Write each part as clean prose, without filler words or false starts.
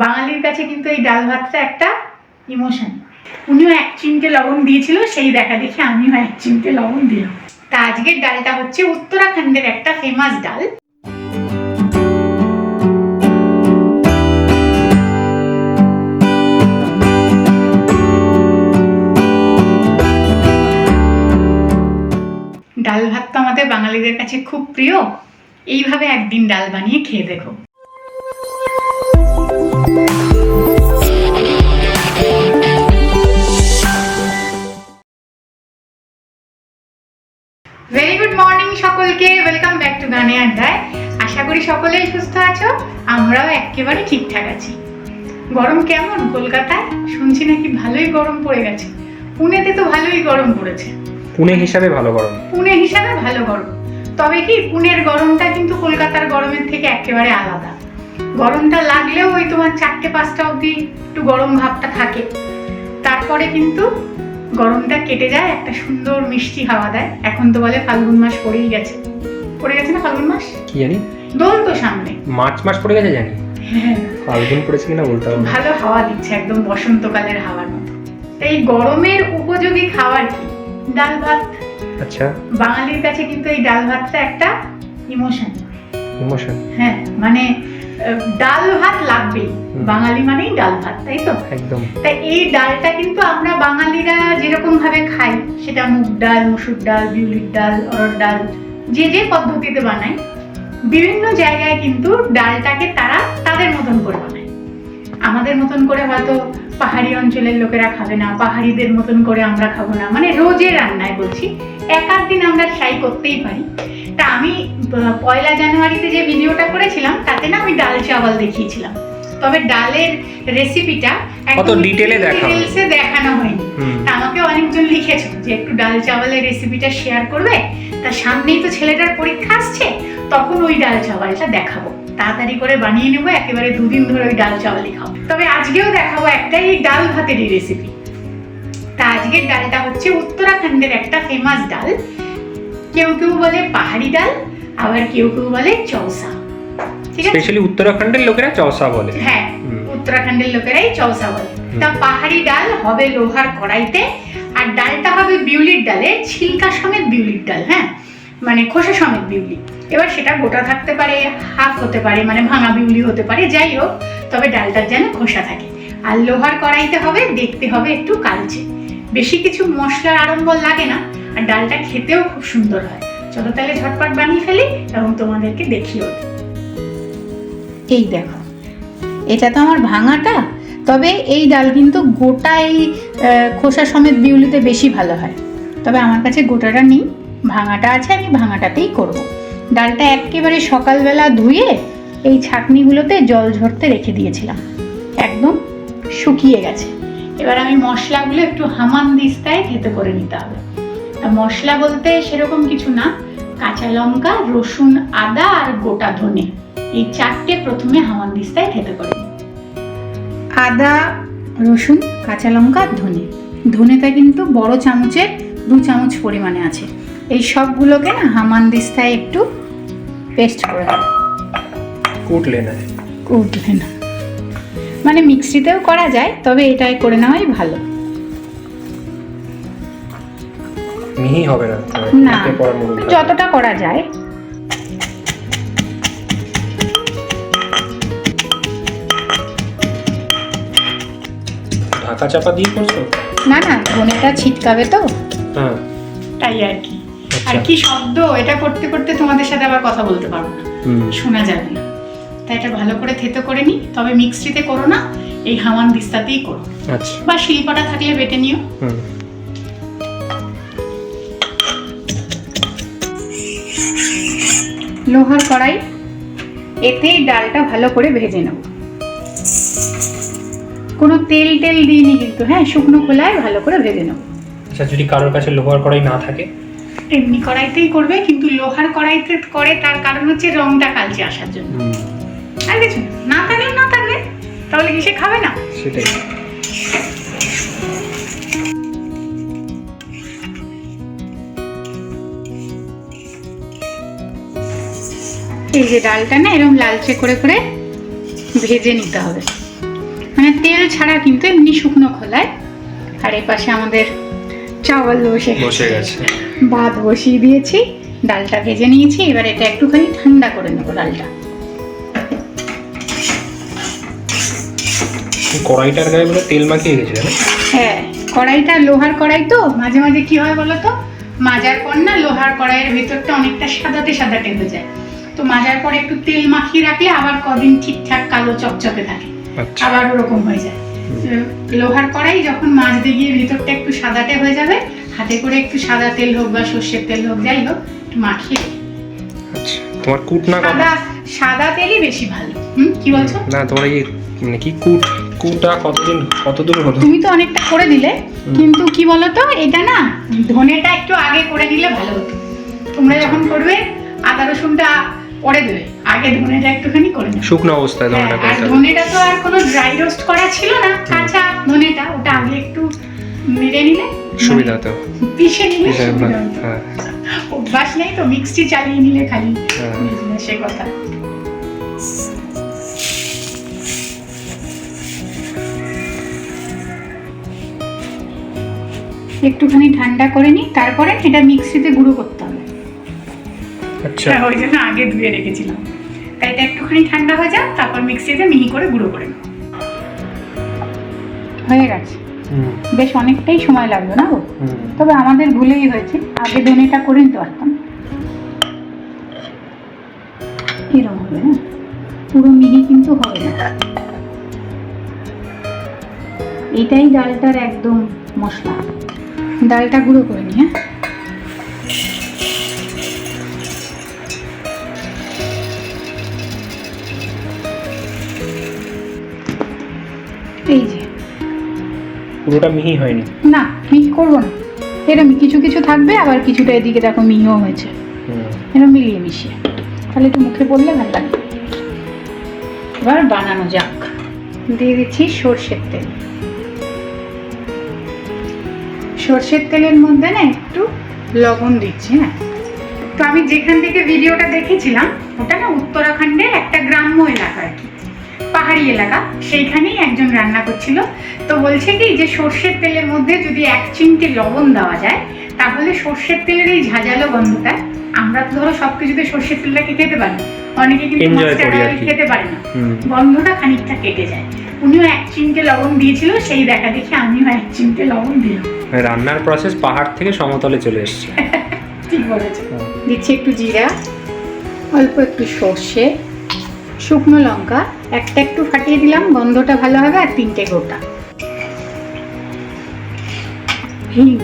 বাঙালির কাছে কিন্তু এই ডাল ভাতটা একটা ইমোশন। উনিও 1 চিমটে লবণ দিয়েছিল, সেই দেখা দেখে আমিও 1 চিমটে লবণ দিলাম। তা আজকের ডালটা হচ্ছে উত্তরাখণ্ডের একটা ফেমাস ডাল। ডাল ভাত তো আমাদের বাঙালিদের কাছে খুব প্রিয়। এইভাবে একদিন ডাল বানিয়ে খেয়ে দেখো। ভেরি গুড মর্নিং সকলকে, ওয়েলকাম ব্যাক টু গানে আড্ডায়। আশা করি সকলেই সুস্থ আছো, আমরাও একেবারে ঠিকঠাক আছি। গরম কেমন কলকাতায়? শুনছি নাকি ভালোই গরম পড়ে গেছে। পুনেতে তো ভালোই গরম পড়েছে। পুনে হিসাবে ভালো গরম। পুনে হিসাবে ভালো গরম, তবে কি পুনের গরমটা কিন্তু কলকাতার গরমের থেকে একেবারে আলাদা। গরমটা লাগলেও ওই তোমার 4টে-5টা অবধি একটু গরম ভাবটা থাকে, তারপরে কিন্তু গরমটা কেটে যায়, একটা সুন্দর মিষ্টি হাওয়া দেয়। এখন তো বলে ফাল্গুন মাস পড়ে গেছে না? ফাল্গুন মাস কি জানি, দোল তো সামনে, মার্চ মাস পড়ে গেছে জানি। হ্যাঁ, ফাল্গুন পড়েছে কিনা বলতে হবে। ভালো হাওয়া দিচ্ছে, একদম বসন্তকালের হাওয়ার মতো। এই গরমের উপযোগী খাবার কি? ডাল ভাত। আচ্ছা, বাঙালির কাছে কিন্তু এই ডাল ভাতটা একটা ইমোশন। হ্যাঁ, মানে ডাল ভাত লাগবেই, বাঙালি মানেই ডাল ভাত, তাই তো? একদম। তাই এই ডালটা কিন্তু আমরা বাঙালিরা যেরকম ভাবে খাই, সেটা মুগ ডাল, মসুর ডাল, বিউলির ডাল, অরহর ডাল, যে যে পদ্ধতিতে বানায়, বিভিন্ন জায়গায় কিন্তু ডালটাকে তারা তাদের মতন করে বানায়। আমাদের মতন করে হয়তো পাহাড়ি অঞ্চলের লোকেরা খাবে না, পাহাড়িদের মতন করে আমরা খাবো না, মানে রোজের রান্নায় বলছি, এক আধ দিন আমরা ট্রাই করতেই পারি। তা আমি 1 জানুয়ারিতে যে ভিডিওটা করেছিলাম, তাতে না আমি ডাল চাওয়াল দেখিয়েছিলাম, তবে ডালের রেসিপিটা একদম ডিটেইলে দেখানো হয়নি। তা আমাকে অনেকজন লিখেছো যে একটু ডাল চাওয়ালের রেসিপিটা শেয়ার করবে, তা সামনেই তো ছেলেটার পরীক্ষা আসছে, তখন ওই ডাল চাওয়ালটা দেখাবো, তাড়াতাড়ি করে বানিয়ে নেবো, একেবারে 2 দিন ধরে ওই ডাল চাওয়ালই খাবো। তবে আজকেও দেখাবো একটাই ডাল ভাতেরই রেসিপি। তা আজকের ডালটা হচ্ছে উত্তরাখণ্ডের একটা ফেমাস ডাল। কেউ কেউ বলে পাহাড়ি ডাল, আবার কেউ কেউ বলে চৌসা। ঠিক আছে, স্পেশালি উত্তরাখণ্ডের লোকেরা চৌসা বলে। হ্যাঁ, উত্তরাখণ্ডের লোকেরাই চৌসা বলে। তা পাহাড়ি ডাল হবে লোহার কড়াইতে, আর ডালটা হবে বিউলির ডালের ছিলকা সমেত বিউলির ডাল। হ্যাঁ, মানে খোসা সমেত বিউলি। এবার সেটা গোটা থাকতে পারে, হাফ হতে পারে, মানে ভাঙা বিউলি হতে পারে, যাই হোক, তবে ডালটার যেন খোসা থাকে। আর লোহার কড়াইতে হবে, দেখতে হবে একটু কালচে। বেশি কিছু মশলার আড়ম্বর লাগে না, আর ডালটা খেতেও খুব সুন্দর হয়। চলো তাহলে ঝটপট বানিয়ে ফেলি এবং তোমাদেরকে দেখিও। এই দেখো, এটা তো আমার ভাঙাটা, তবে এই ডাল কিন্তু গোটা এই খোসা সমেত বিউলিতে বেশি ভালো হয়, তবে আমার কাছে গোটাটা নেই, ভাঙাটা আছে, আমি ভাঙাটাতেই করব। ডালটা একেবারে সকালবেলা ধুয়ে এই ছাঁকনিগুলোতে জল ঝরতে রেখে দিয়েছিলাম, একদম শুকিয়ে গেছে। এবার আমি মশলাগুলো একটু হামানদিস্তায় থেতে করে নিতে হবে। মশলা বলতে সেরকম কিছু না, কাঁচা লঙ্কা, রসুন, আদা আর গোটা ধনে, এই 4টে প্রথমে হামানদিস্তায় থেতে করে। আদা, রসুন, কাঁচা লঙ্কা, ধনে। ধনেটা কিন্তু বড় চামচের 2 চামচ পরিমাণে আছে। এই সবগুলোকে না হামানদিস্তায় একটু পেস্ট করে দেবো। কুটলে না, মানে মিক্সিতেও করা যায়, তবে এটাই করে নেওয়াই ভালো। মিহি হবে না, যতটা করা যায়। ঢাকা চাপা দিয়ে করছো? না, ধনেটা ছিটকাবে তো, হ্যাঁ, তাই আর কি। আর কি শব্দ, এটা করতে করতে তোমাদের সাথে আবার কথা বলতে পারবো না, শোনা যাবে না। তাই এটা ভালো করে থেতো করে নি, তবে মিক্সিতে করো না, এই হামানদিস্তাতেই করো। আচ্ছা, বা শিলপাটা থাকলে বেটে নিও। লোহার কড়াই, এতেই ডালটা ভালো করে ভেজে নেব। কোনো তেল দিইনি কিন্তু, হ্যাঁ, শুকনো খোলায় ভালো করে ভেজে নেব। আচ্ছা, যদি কারোর কাছে লোহার কড়াই না থাকে, এমনি কড়াইতেই করবে, কিন্তু লোহার কড়াইতে করে তার কারণ হচ্ছে রংটা কালচে আসার জন্য। আর কিছু না থাকলে তাহলে কি সে খাবে না? সেটাই। এই যে ডালটা না এরকম লালচে করে করে ভেজে নিতে হবে। মানে তেল ছাড়া কিন্তু এমনি শুকনো খোলায়। আর এই পাশে আমাদের চাওয়াল বসে গেছে। ভাত বসিয়ে দিয়েছি, ডালটা ভেজে নিয়েছি, এবার এটা একটুখানি ঠান্ডা করে নেবো ডালটা। কড়াইটার গায়ে বলে তেল মাখিয়ে গেছে না? হ্যাঁ, কড়াইটা লোহার কড়াই তো মাঝে মাঝে কি হয় বলো তো, মাজার পর না লোহার কড়াইয়ের ভেতরটা অনেকটা সাদাটে হয়ে যায়, তো মাজার পর একটু তেল মাখিয়ে রাখলে আবার কদিন ঠিকঠাক কালো চকচকে থাকে, আবার ওরকম হয়ে যায়। লোহার কড়াই যখন মাজতে গিয়ে ভেতরটা একটু সাদাটে হয়ে যাবে, হাতে করে একটু সাদা তেল হোক বা সর্ষের তেল হোক, যাই হোক একটু মাখিয়ে। আচ্ছা, তোমার কুট না সাদা তেলই বেশি ভালো। কি বলছো? না, তোমার এই মানে কি কুটা কতদূর হলো? তুমি তো অনেকটা করে দিলে, কিন্তু কি বলতো, এটা না ধনেটা একটু আগে করে দিলে ভালো হতো। তোমরা যখন করবে আদা রসুনটা পরে দেবে, আগে ধনেটা একটুখানি করে নেবে শুকনো অবস্থায় ধনেটা করে। আর ধনেটা তো আর কোনো ড্রাই রোস্ট করা ছিল না, কাঁচা ধনেটা, ওটা আগে একটু মেরে নিলে সুবিধা হতো, পিষে নিলে সুবিধা হতো। অভ্যাস নেই তো, মিক্সি চালিয়ে নিলে খালি সে কথা। একটুখানি ঠান্ডা করে নিই, তারপরে এটা মিক্সিতে গুঁড়ো করতে হবে। আচ্ছা, ওই জন্য আগে ধুয়ে রেখেছিলাম, তাই এটা একটুখানি ঠান্ডা হয়ে যাক, তারপর মিক্সিতে মিহি করে গুঁড়ো করে নেব। হয়ে গেছে, বেশ অনেকটাই সময় লাগবে না গো, তবে আমাদের ভুলেই হয়েছে, আগে ধনেটা করে নিতে পারতাম। এরকম হবে না, পুরো মিহি কিন্তু হবে না। এটাই ডালটার একদম মশলা। ডালটা গুঁড়ো করে নি। হ্যাঁ, এই যে পুরোটা মিহি হয়নি। না, মিহি করবো না, এরকম কিছু কিছু থাকবে, আবার কিছুটা এদিকে দেখো মিহিও হয়েছে, এরকম মিলিয়ে মিশিয়ে, তাহলে একটু মুখে পড়লে ভালো লাগে। এবার বানানো যাক। দিয়ে দিচ্ছি সর্ষের তেল। সর্ষের তেলের মধ্যে না একটু লবণ দিচ্ছি। হ্যাঁ, তো আমি যেখান থেকে ভিডিওটা দেখেছিলাম ওটা না উত্তরাখণ্ডের একটা গ্রাম্য এলাকা আর কি, পাহাড়ি এলাকা, সেইখানেই একজন রান্না করছিল। তো বলছে কি যে সর্ষের তেলের মধ্যে যদি 1 চিমটে লবণ দেওয়া যায়, তাহলে সর্ষের তেলের এই ঝাঁঝালো গন্ধটা, আমরা তো ধরো সবকিছুতে সর্ষের তেলটাকে খেতে পারি, অনেকে কিন্তু মাস্টার্ড অয়েল খেতে পারে না, গন্ধটা খানিকটা কেটে যায়। উনিও 1 চিমটে লবণ দিয়েছিল, সেই দেখা দেখে আমিও 1 চিমটে লবণ দিলাম। রান্নার প্রসেস পাহাড় থেকে সমতলে চলে এসেছে। ঠিক বলেছো। দিচ্ছি একটু জিরা, অল্প একটু সর্ষে, শুকনো লঙ্কা একটা একটু ফাটিয়ে দিলাম, গন্ধটা ভালো হবে, আর 3টে গোটা হিং।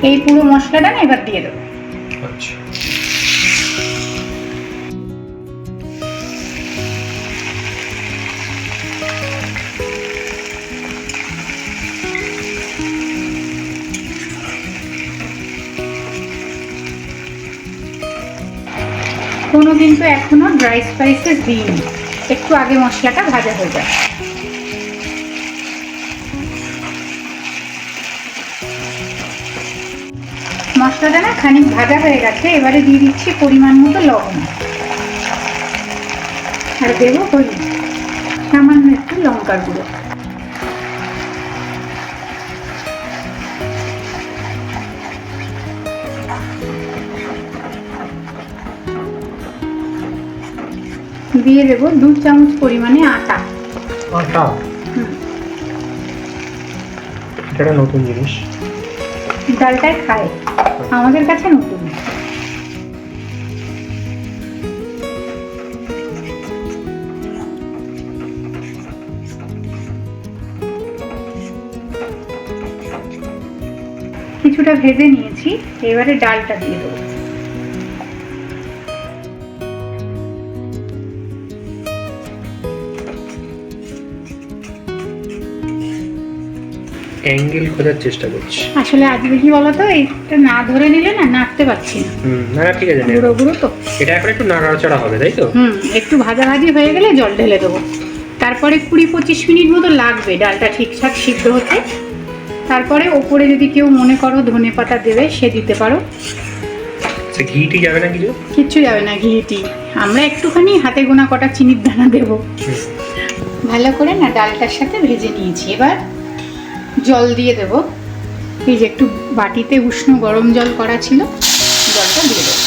এই পুরো মশলাটা না এবার দিয়ে দেবো। আচ্ছা, কোনো কিন্তু এখনো ড্রাই স্পাইসেস দিইনি, একটু আগে মশলাটা ভাজা হয়ে যায়। মশলাটা না খানিক ভাজা হয়ে গেছে, এবারে দিয়ে দিচ্ছি পরিমাণ মতো লবণ, আর দেবো হলুদ, সামান্য একটু লঙ্কার গুঁড়ো। দিয়ে দেবো 2 চামচ পরিমাণে আটা। আটা, এটা নতুন জিনিস, ডালটাই খায়, আমাদের কাছে নতুন। কিছুটা ভেজে নিয়েছি, এবারে ডালটা দিয়ে দেবো। অ্যাঙ্গেল খোঁজার চেষ্টা করছি। আসলে আজকে কি বলতো, এটা না ধরে নিলে না নাড়তে পারছি না। না ঠিক আছে, গুঁড়ো গুঁড়ো তো, এটা এখন একটু নাড়াচাড়া হবে, তাই তো? একটু ভাজাভাজি হয়ে গেলে জল ঢেলে দেবো, তারপরে 20-25 মিনিট মতো লাগবে ডালটা ঠিকঠাক সিদ্ধ হতে। তারপরে ওপরে যদি কেউ মনে করো ধনেপাতা দেবে, সে দিতে পারো। আচ্ছা, ঘিটি যাবে না কিছু? কিচ্ছু যাবে না ঘিটি, আমরা একটুখানি হাতে গোনা কটা চিনির দানা দেবো। ভালো করে না ডালটার সাথে ভেজে নিয়েছি। এবার জল দিয়ে দেবো। এই যে একটু বাটিতে উষ্ণ গরম জল করা ছিল, জলটা দিয়ে দেবো।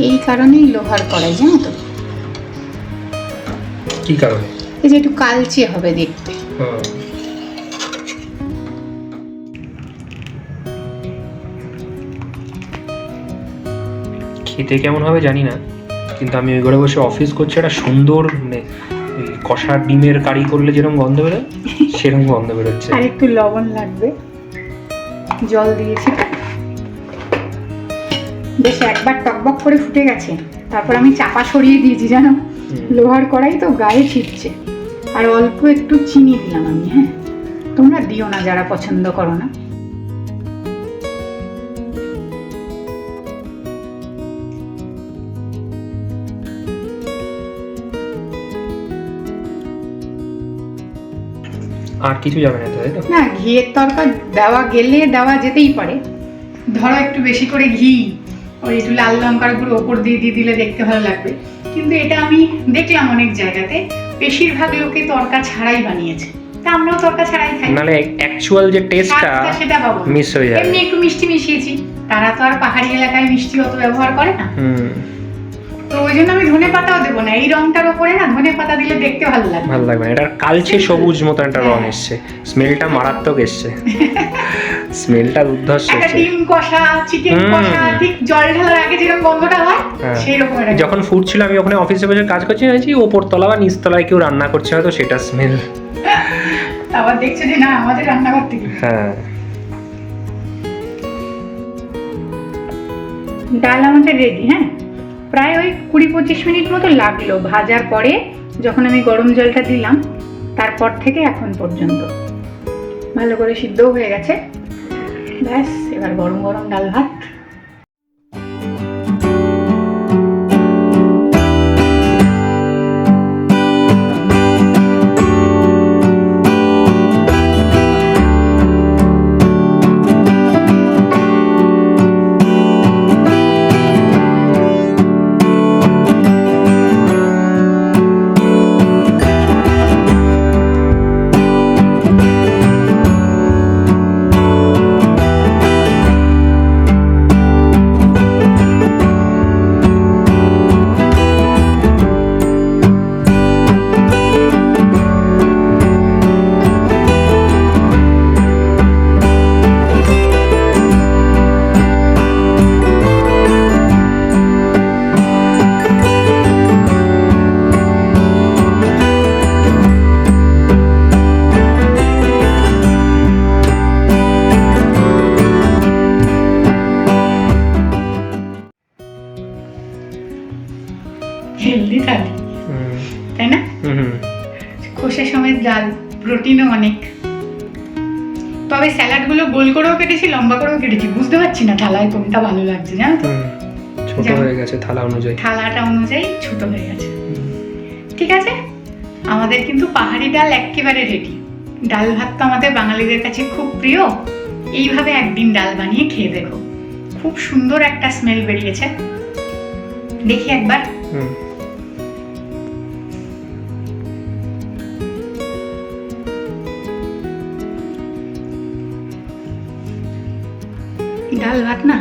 এই কারণেই লোহার কড়াই, জানো তো? কি কারণে? এই যে একটু কালচে হবে দেখতে। খেতে কেমন হবে জানি না, কিন্তু আমি ওই ঘরে বসে অফিস করছি, একটা সুন্দর মানে ওই কষা ডিমের কারি করলে যেরকম গন্ধ বেরোয় সেরকম গন্ধ বেরোচ্ছে। আর একটু লবণ লাগবে, জল দিয়েছি তো। বেশ একবার টকবক করে ফুটে গেছে, তারপর আমি চাপা সরিয়ে দিয়েছি, জানো? লোহার কড়াই তো গায়ে ছিটছে। আর অল্প একটু চিনি দিলাম আমি। হ্যাঁ, তোমরা দিও না যারা পছন্দ করো না। আর কিছু যাবে না, তাই তো? না, ঘিয়ের তরকা দেওয়া গেলে দেওয়া যেতেই পারে। ধরো একটু বেশি করে ঘি, ওই একটু লাল লঙ্কার গুঁড়ো ওপর দিয়ে দিয়ে দিলে দেখতে ভালো লাগবে। কিন্তু এটা আমি দেখলাম অনেক জায়গাতে বেশিরভাগ লোকে তরকা ছাড়াই বানিয়েছে, তা আমরাও তরকা ছাড়াই খাই। নালে অ্যাকচুয়াল যে টেস্টটা সেটা পাবো মিস হয়ে যাবে। এমনি একটু মিষ্টি মিশিয়েছি, তারা তো আর পাহাড়ি এলাকায় মিষ্টি অত ব্যবহার করে না। তো ওই জন্য আমি ধনে পাতাও দেবো না। এই রংটার উপরে না ধনে পাতা দিলে দেখতে ভালো লাগবে। ভালো লাগবে না, এটা কালচে সবুজ মতো একটা রং এসছে, স্মেলটা মারাত্মক এসছে, স্মেলটা দুর্ধর্ষ একটা এসছে। ডিম কষা, চিকেন কষা, ঠিক জল ঢালার আগে যেরকম গন্ধটা হয় সেই রকম। যখন ফুটছিল আমি ওখানে অফিসে বসে কাজ করছি, ভেবেছি ওপর তলা বা নিচ তলায় কেউ রান্না করছে, হয়তো সেটা স্মেল। আবার দেখছো যে না, আমাদের রান্নাঘর থেকে। হ্যাঁ, ডাল আমাদের রেডি। হ্যাঁ, প্রায় ওই 20-25 মিনিট মতো লাগলো ভাজার পরে, যখন আমি গরম জলটা দিলাম তারপর থেকে এখন পর্যন্ত ভালো করে সিদ্ধও হয়ে গেছে। ব্যাস, এবার গরম গরম ডাল ভাত। হেলদি থালি, তাই না? খোসা সমেত ডাল, প্রোটিনও অনেক। তবে স্যালাডগুলো গোল করেও কেটেছি, লম্বা করেও কেটেছি, বুঝতে পারছি না থালায় কোনটা ভালো লাগছে, জানো তো? ছোট হয়ে গেছে থালা অনুযায়ী, থালাটা অনুযায়ী ছোট হয়ে গেছে। ঠিক আছে, আমাদের কিন্তু পাহাড়ি ডাল একেবারে রেডি। ডাল ভাত তো আমাদের বাঙালিদের কাছে খুব প্রিয়। এইভাবে একদিন ডাল বানিয়ে খেয়ে দেখো, খুব সুন্দর একটা স্মেল বেরিয়েছে। দেখি একবার। ডাল ভাত না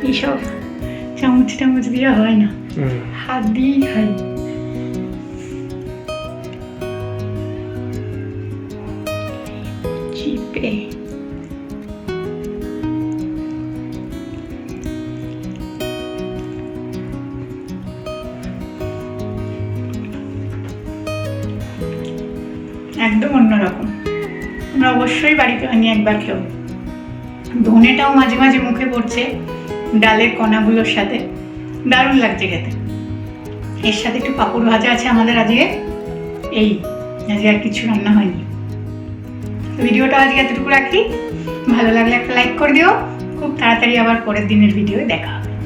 এইসব চামচ টামচ দিয়ে হয় না, হাত দিয়েই খাই। চিপে একদম অন্যরকম। তোমরা অবশ্যই বাড়িতে বানিয়ে একবার খেও। ধনেটাও মাঝে মাঝে মুখে পড়ছে ডালের কণাগুলোর সাথে, দারুণ লাগছে খেতে। এর সাথে একটু পাঁপড় ভাজা আছে আমাদের আজকে। এই আজকে আর কিছু রান্না হয়নি। তো ভিডিওটা আজকে এতটুকু রাখি। ভালো লাগলে একটা লাইক করে দিও, খুব তাড়াতাড়ি আবার পরের দিনের ভিডিও দেখা হবে।